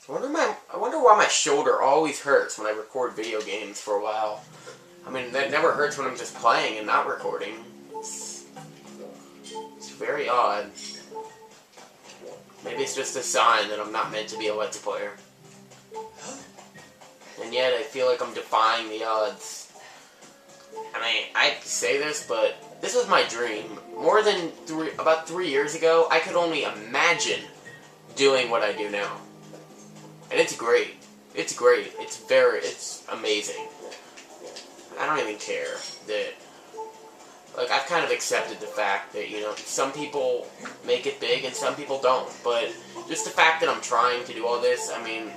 I wonder why my shoulder always hurts when I record video games for a while. I mean, that never hurts when I'm just playing and not recording. It's very odd. Maybe it's just a sign that I'm not meant to be a Let's Player. And yet I feel like I'm defying the odds. I mean, I say this, but this was my dream. About 3 years ago, I could only imagine doing what I do now. And it's great. It's great. It's amazing. I don't even care that, like, I've kind of accepted the fact that, you know, some people make it big and some people don't. But just the fact that I'm trying to do all this, I mean,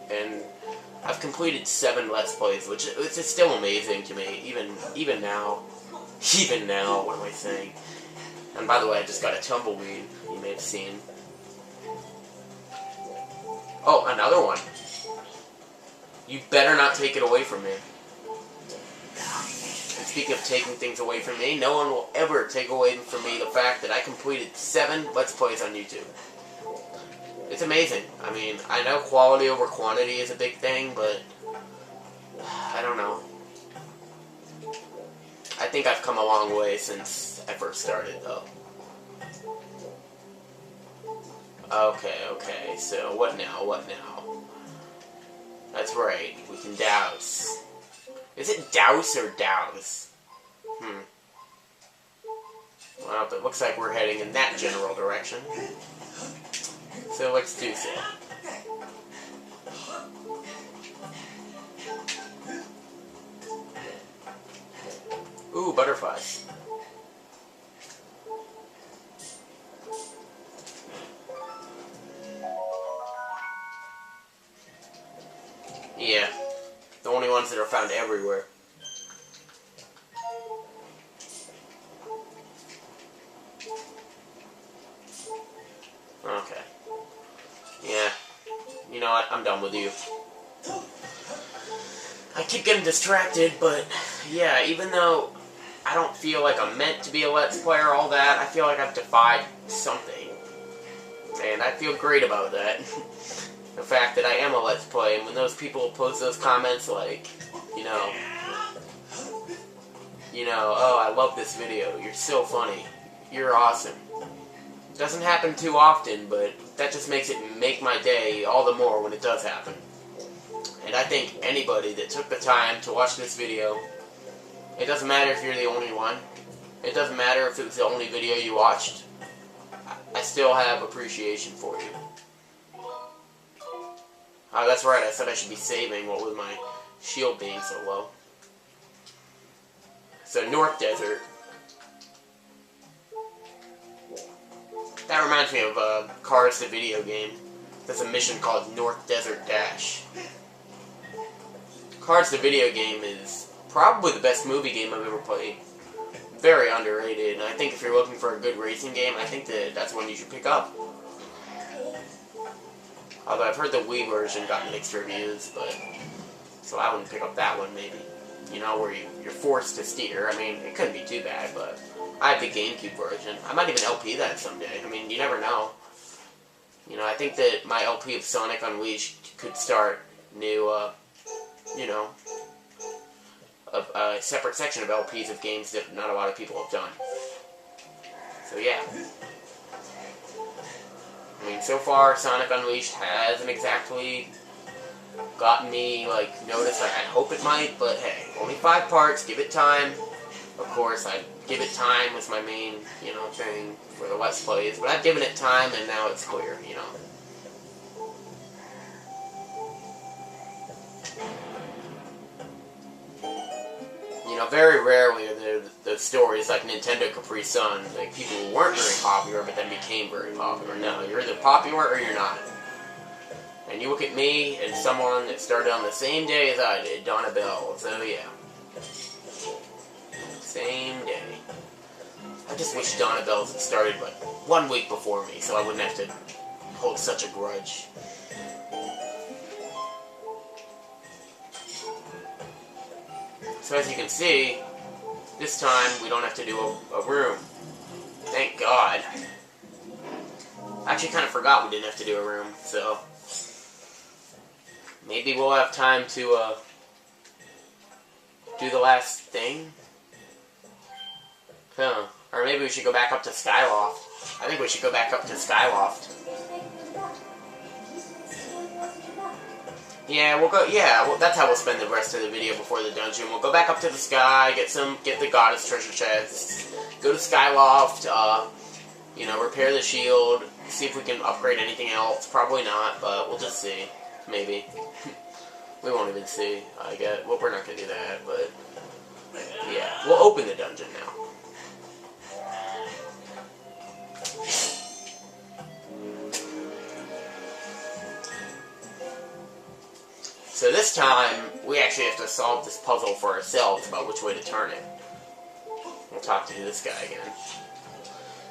and I've completed 7 Let's Plays, which is still amazing to me, even now. Even now, what am I saying? And by the way, I just got a tumbleweed, you may have seen. Oh, another one. You better not take it away from me. And speaking of taking things away from me, no one will ever take away from me the fact that I completed 7 Let's Plays on YouTube. It's amazing. I mean, I know quality over quantity is a big thing, but I don't know. I think I've come a long way since I first started, though. Okay, so what now, That's right, we can douse. Is it douse or douse? Well, it looks like we're heading in that general direction. So let's do so. Ooh, butterflies. Yeah, the only ones that are found everywhere. Okay. Yeah. You know what? I'm done with you. I keep getting distracted, but yeah, even though I don't feel like I'm meant to be a Let's Player, all that, I feel like I've defied something. And I feel great about that. The fact that I am a Let's Play, and when those people post those comments like, you know, oh, I love this video, you're so funny, you're awesome. Doesn't happen too often, but that just makes it make my day all the more when it does happen. And I think anybody that took the time to watch this video, it doesn't matter if you're the only one, it doesn't matter if it was the only video you watched, I still have appreciation for you. Oh, that's right, I said I should be saving what with my shield being so low. So, North Desert. That reminds me of Cars the video game. There's a mission called North Desert Dash. Cars the video game is probably the best movie game I've ever played. Very underrated, and I think if you're looking for a good racing game, I think that's one you should pick up. Although I've heard the Wii version got mixed reviews, but so I wouldn't pick up that one maybe. You know, where you're forced to steer. I mean, it couldn't be too bad, but I have the GameCube version. I might even LP that someday. I mean, you never know. You know, I think that my LP of Sonic Unleashed could start new, you know, a separate section of LPs of games that not a lot of people have done. So yeah. I mean, so far, Sonic Unleashed hasn't exactly gotten me, like, noticed like I hope it might, but hey, only 5 parts, give it time. Of course, I give it time was my main, you know, thing for the Let's Plays, but I've given it time and now it's clear, you know. You know, very rarely are there the stories like Nintendo Capri Sun, like people who weren't very popular but then became very popular. No, you're either popular or you're not. And you look at me and someone that started on the same day as I did, Donna Bell, so yeah. Same day. I just wish Donna Bell's had started like 1 week before me so I wouldn't have to hold such a grudge. So as you can see, this time we don't have to do a room. Thank God. I actually kind of forgot we didn't have to do a room, so maybe we'll have time to do the last thing. Huh. Or maybe we should go back up to Skyloft. I think we should go back up to Skyloft. Yeah, we'll go. Yeah, well, that's how we'll spend the rest of the video before the dungeon. We'll go back up to the sky, get the goddess treasure chests, go to Skyloft, you know, repair the shield, see if we can upgrade anything else. Probably not, but we'll just see. Maybe. We won't even see, I guess. Well, we're not gonna do that, but yeah, we'll open the dungeon now. So this time, we actually have to solve this puzzle for ourselves about which way to turn it. We'll talk to this guy again.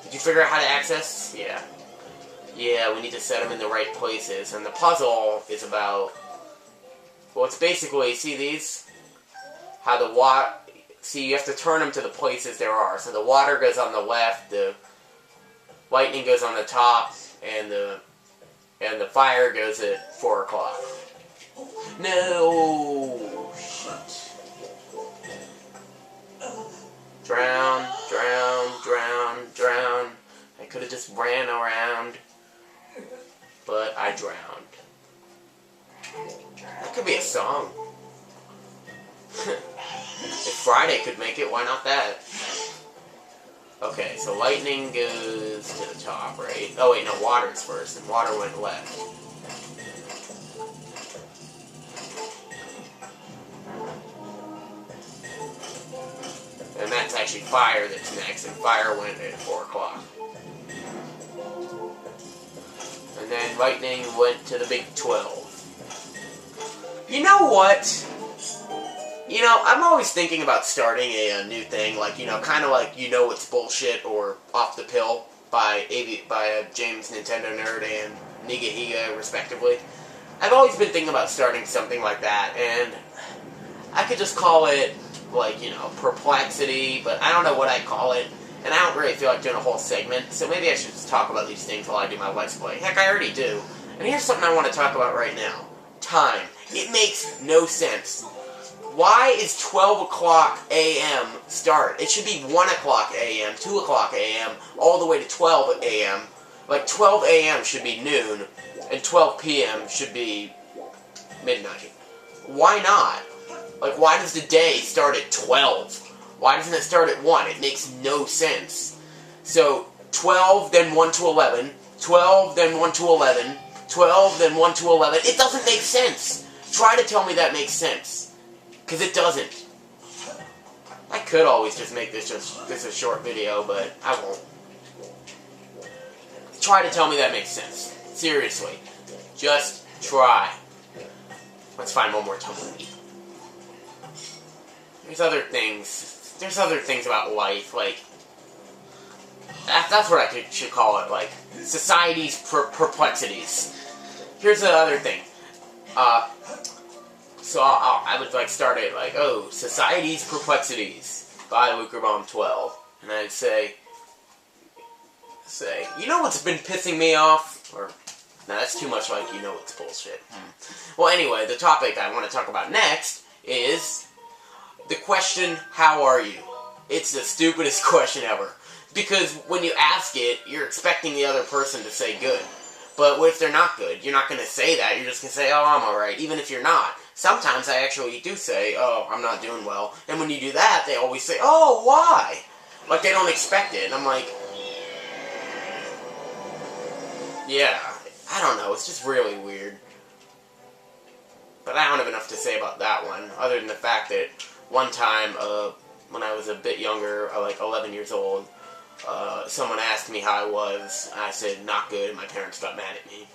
Did you figure out how to access? Yeah. Yeah, we need to set them in the right places. And the puzzle is about... Well, it's basically, see these? How the water... See, you have to turn them to the places there are. So the water goes on the left, the lightning goes on the top, and the fire goes at 4 o'clock. No! Shit. Drown, drown, drown, drown. I could have just ran around, but I drowned. That could be a song. If Friday could make it, why not that? Okay, so lightning goes to the top, right? Oh wait, no, water's first, and water went left. And that's actually fire that's next, and fire went at 4 o'clock. And then lightning went to the big 12. You know what? You know, I'm always thinking about starting a new thing, like, you know, kind of like You Know It's Bullshit or Off the Pill by James Nintendo Nerd and Niga Higa, respectively. I've always been thinking about starting something like that, and I could just call it, like, you know, Perplexity, but I don't know what I'd call it, and I don't really feel like doing a whole segment, so maybe I should just talk about these things while I do my Let's Play. Heck, I already do. And here's something I want to talk about right now. Time. It makes no sense. Why is 12 o'clock a.m. start? It should be 1 o'clock a.m., 2 o'clock a.m., all the way to 12 a.m. Like, 12 a.m. should be noon, and 12 p.m. should be midnight. Why not? Like, why does the day start at 12? Why doesn't it start at 1? It makes no sense. So, 12, then 1 to 11, 12, then 1 to 11, 12, then 1 to 11. It doesn't make sense. Try to tell me that makes sense. Because it doesn't. I could always just make this a short video, but I won't. Try to tell me that makes sense. Seriously. Just try. Let's find one more tumbleweed. There's other things about life, like... That's what I should call it, like, society's perplexities. Here's the other thing. So I would, like, start it, like, oh, Society's Perplexities by Lucrebomb 12. And I'd say, you know what's been pissing me off? Or, no, that's too much like, you know it's bullshit. Well, anyway, the topic I want to talk about next is the question, how are you? It's the stupidest question ever. Because when you ask it, you're expecting the other person to say good. But what if they're not good? You're not going to say that. You're just going to say, oh, I'm alright, even if you're not. Sometimes I actually do say, oh, I'm not doing well. And when you do that, they always say, oh, why? Like, they don't expect it. And I'm like, yeah, I don't know. It's just really weird. But I don't have enough to say about that one, other than the fact that one time, when I was a bit younger, like 11 years old, someone asked me how I was, and I said, not good, and my parents got mad at me.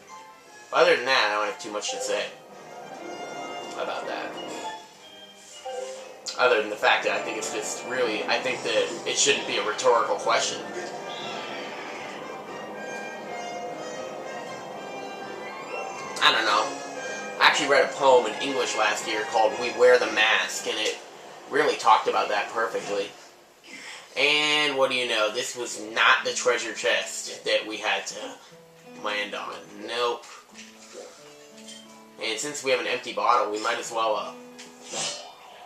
But other than that, I don't have too much to say about that. Other than the fact that I think it's just really, I think that it shouldn't be a rhetorical question. I don't know. I actually read a poem in English last year called We Wear the Mask, and it really talked about that perfectly. And what do you know, this was not the treasure chest that we had to land on. Nope. And since we have an empty bottle, we might as well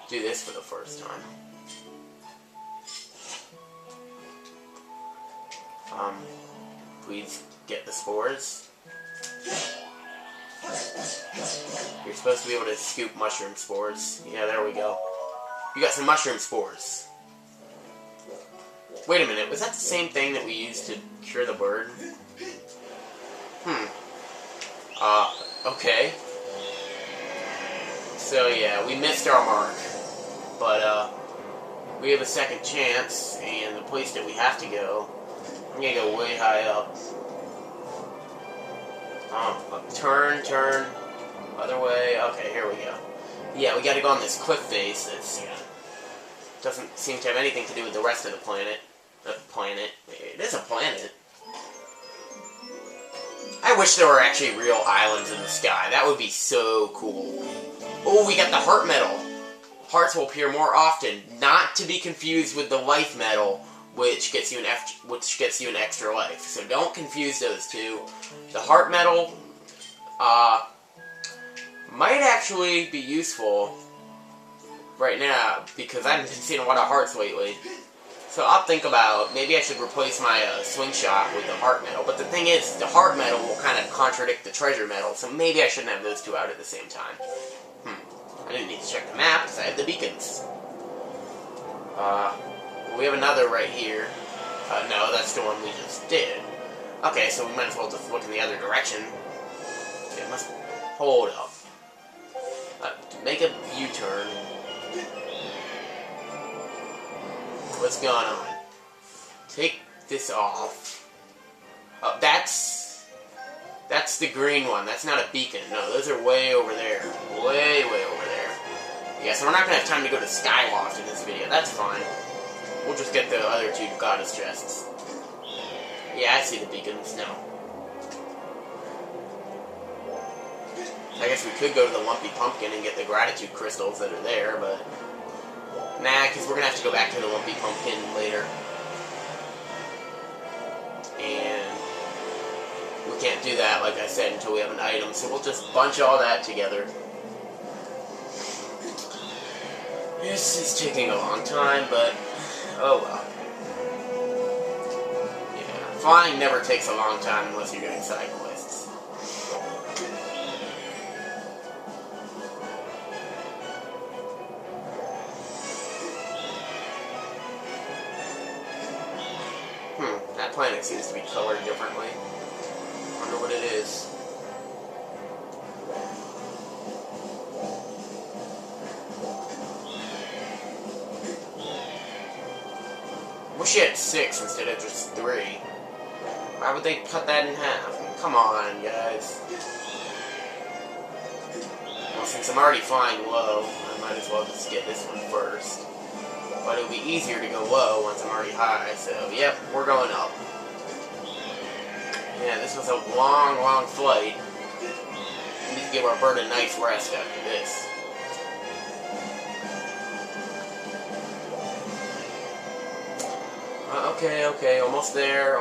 do this for the first time. Please get the spores. You're supposed to be able to scoop mushroom spores. Yeah, there we go. You got some mushroom spores. Wait a minute, was that the same thing that we used to cure the bird? Okay. So yeah, we missed our mark. But, we have a second chance, and the place that we have to go, I'm gonna go way high up. Turn, other way. Okay, here we go. Yeah, we gotta go on this cliff face that's, doesn't seem to have anything to do with the rest of the planet. It is a planet. I wish there were actually real islands in the sky. That would be so cool. Oh, we got the heart medal. Hearts will appear more often, not to be confused with the life medal, which gets you an extra life. So don't confuse those two. The heart medal might actually be useful right now because I haven't been seeing a lot of hearts lately. So I'll think about maybe I should replace my swing shot with the heart medal. But the thing is, the heart medal will kind of contradict the treasure medal, so maybe I shouldn't have those two out at the same time. I didn't need to check the map because I have the beacons. We have another right here. No, that's the one we just did. Okay, so we might as well just look in the other direction. Okay, hold up. Make a U-turn. What's going on? Take this off. Oh, that's the green one. That's not a beacon. No, those are way over there. Way over there. Yeah, so we're not going to have time to go to Skyward in this video. That's fine. We'll just get the other two goddess chests. Yeah, I see the beacons. No. I guess we could go to the Lumpy Pumpkin and get the gratitude crystals that are there, but... Nah, because we're going to have to go back to the Lumpy Pumpkin later. And we can't do that, like I said, until we have an item, so we'll just bunch all that together. This is taking a long time, but oh well. Yeah, flying never takes a long time unless you're doing side quests. That planet seems to be colored differently. Wonder what it is. Wish you had 6 instead of just 3. Why would they cut that in half? Come on, guys. Well, since I'm already flying low, I might as well just get this one first. But it'll be easier to go low once I'm already high, so yep, we're going up. Yeah, this was a long flight. We need to give our bird a nice rest after this. Okay, almost there.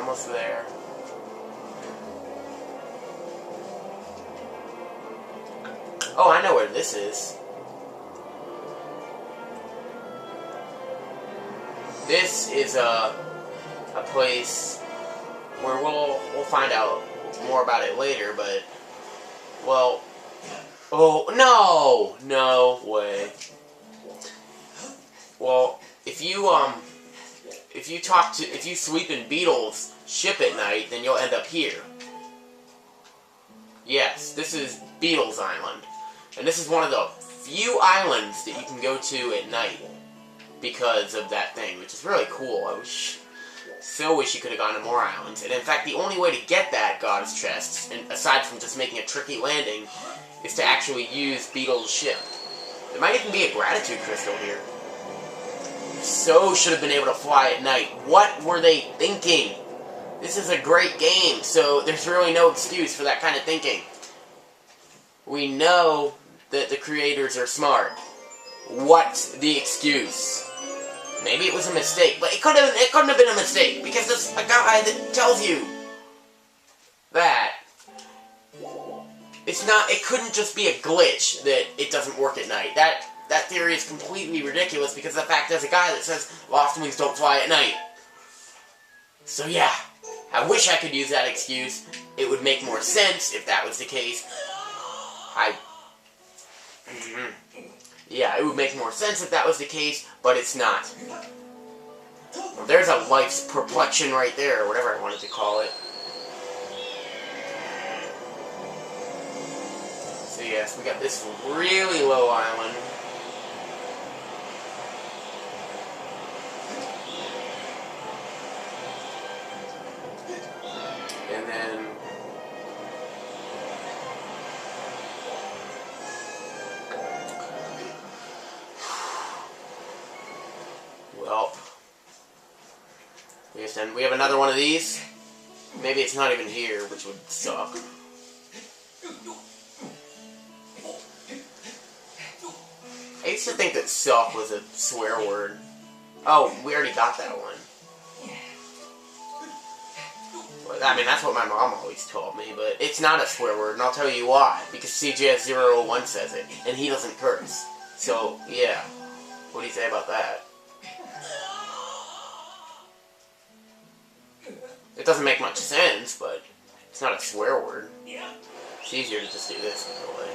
Oh, I know where this is. This is a place where we'll find out more about it later, but well, oh no way. Well, if you sleep in Beetle's ship at night, then you'll end up here. Yes, this is Beetle's Island, and this is one of the few islands that you can go to at night because of that thing, which is really cool. I wish you could have gone to more islands. And in fact, the only way to get that goddess chest, and aside from just making a tricky landing, is to actually use Beetle's ship. There might even be a gratitude crystal here. So should have been able to fly at night. What were they thinking? This is a great game, so there's really no excuse for that kind of thinking. We know that the creators are smart. What's the excuse? Maybe it was a mistake, but it couldn't have been a mistake, because there's a guy that tells you that It's not, it couldn't just be a glitch that it doesn't work at night. That theory is completely ridiculous because of the fact there's a guy that says loft wings don't fly at night. So yeah, I wish I could use that excuse. It would make more sense if that was the case. Yeah, it would make more sense if that was the case, but it's not. Well, there's a life's perplexion right there, or whatever I wanted to call it. So yes, we got this really low island. And then... well... yes, and we have another one of these. Maybe it's not even here, which would suck. I used to think that suck was a swear word. Oh, we already got that one. Well, I mean, that's what my mom always told me, but it's not a swear word, and I'll tell you why. Because CJS001 says it, and he doesn't curse. So, yeah. What do you say about that? It doesn't make much sense, but it's not a swear word. It's easier to just do this in a way.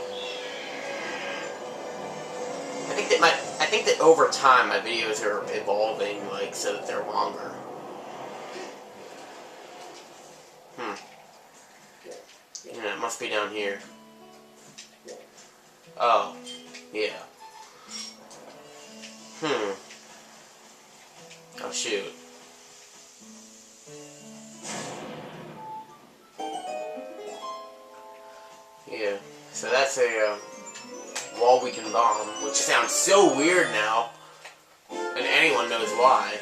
I think that over time my videos are evolving, like, so that they're longer. Yeah, it must be down here. Oh, yeah. Oh, shoot. Yeah, so that's a, wall we can bomb, which sounds so weird now, and anyone knows why.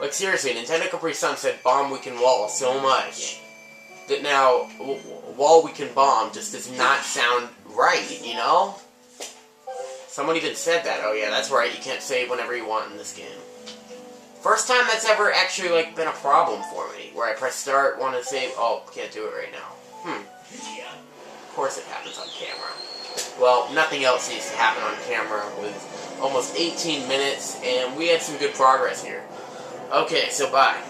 Like, seriously, Nintendo Capri Sun said bomb weaken wall so much that now wall weaken bomb just does not sound right, you know? Someone even said that. Oh yeah, that's right, you can't save whenever you want in this game. First time that's ever actually, like, been a problem for me, where I press start, want to save, oh, can't do it right now. Of course it happens on camera. Well, nothing else needs to happen on camera with almost 18 minutes, and we had some good progress here. Okay, so bye.